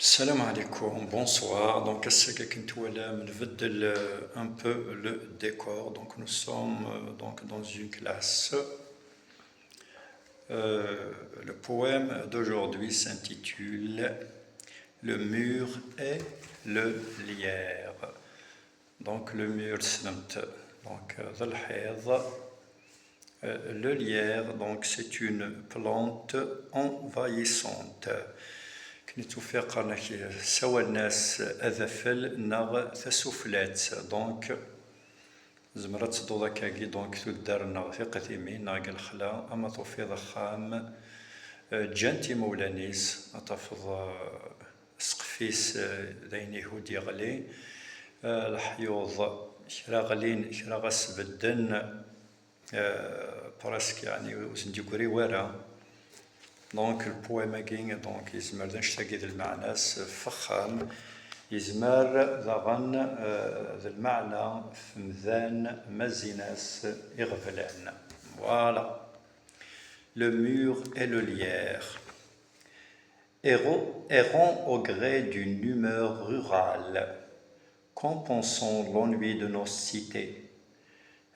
Salam alaikum, bonsoir. Donc, qu'est-ce que tu veux un peu le décor. Donc, nous sommes donc dans une classe. Le poème d'aujourd'hui s'intitule Le mur et le lierre. Donc, le mur, donc, le lierre, donc, c'est une plante envahissante. كنتوفيق راك سوا الناس اذفل نغ تسفلات دونك زمرت تضو ذاكاكي دونك تدار نغ في قديمين نغ الخلا اما توفي خام جانتي مولانيس اتفض سقفيس ذين يهود يغلي الحيوض كرا غلين كرا غاس بدن براسك يعني وسنديكوري وارا دونك البويم كين دونك يزمر نشتاقي ذا المعنى فخام يزمر ذغن ذا المعنى فمذان مزيناس إغفلان. Voilà. Le mur et le lierre. Errant au gré d'une humeur rurale, compensant l'ennui de nos cités,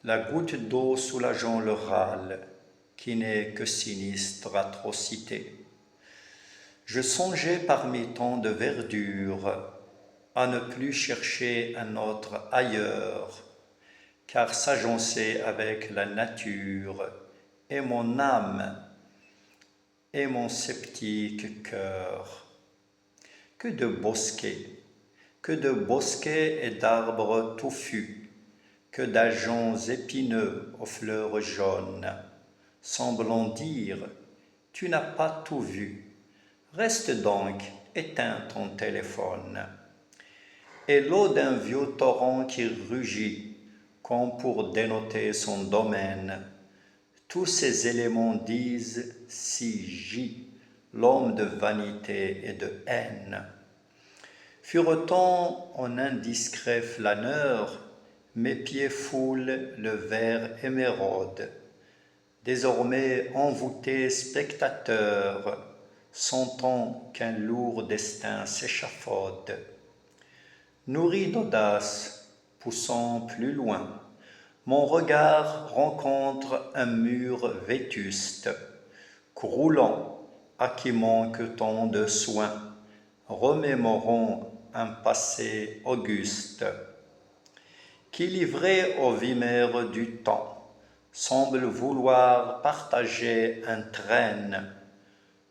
la goutte d'eau soulageant le râle, qui n'est que sinistre atrocité. Je songeais parmi tant de verdure à ne plus chercher un autre ailleurs, car s'agencer avec la nature est mon âme et mon sceptique cœur. Que de bosquets et d'arbres touffus, que d'ajoncs épineux aux fleurs jaunes, semblant dire « Tu n'as pas tout vu, reste donc, éteins ton téléphone. » Et l'eau d'un vieux torrent qui rugit, comme pour dénoter son domaine. Tous ces éléments disent « Si gît l'homme de vanité et de haine. » Furent-on en indiscret flâneur, mes pieds foulent le vert émeraude. Désormais envoûté spectateur, sentant qu'un lourd destin s'échafaude. Nourri d'audace, poussant plus loin, mon regard rencontre un mur vétuste, croulant, à qui manque tant de soins, remémorant un passé auguste, qui livré aux vimères du temps, semble vouloir partager un train.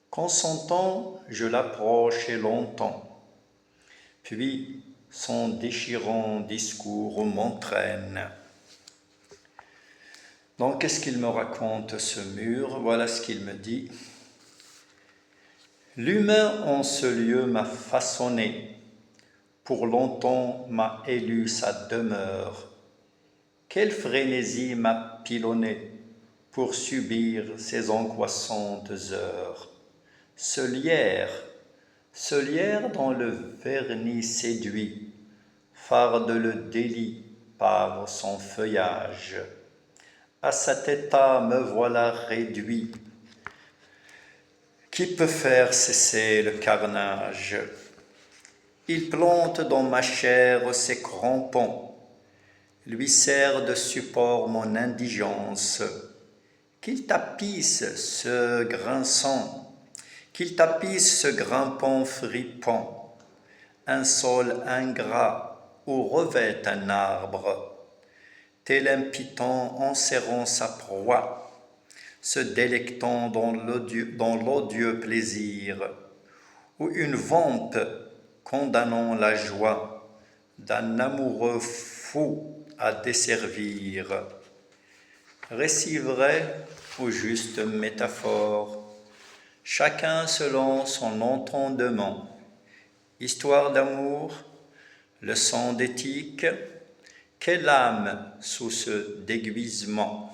Consentant, je l'approche et longtemps. Puis, son déchirant discours m'entraîne. Donc, qu'est-ce qu'il me raconte, ce mur? Voilà ce qu'il me dit. L'humain en ce lieu m'a façonné, pour longtemps m'a élu sa demeure. Quelle frénésie m'a pilonné pour subir ces angoissantes heures. Ce lierre dont le vernis séduit, farde le délit par son feuillage. À cet état me voilà réduit. Qui peut faire cesser le carnage? Il plante dans ma chair ses crampons, lui sert de support mon indigence, qu'il tapisse ce grimpant fripant, un sol ingrat où revêt un arbre, tel un python enserrant sa proie, se délectant dans l'odieux plaisir, ou une vampe condamnant la joie d'un amoureux fou à desservir. Récit vrai ou juste métaphore, chacun selon son entendement. Histoire d'amour, leçon d'éthique, quelle âme sous ce déguisement?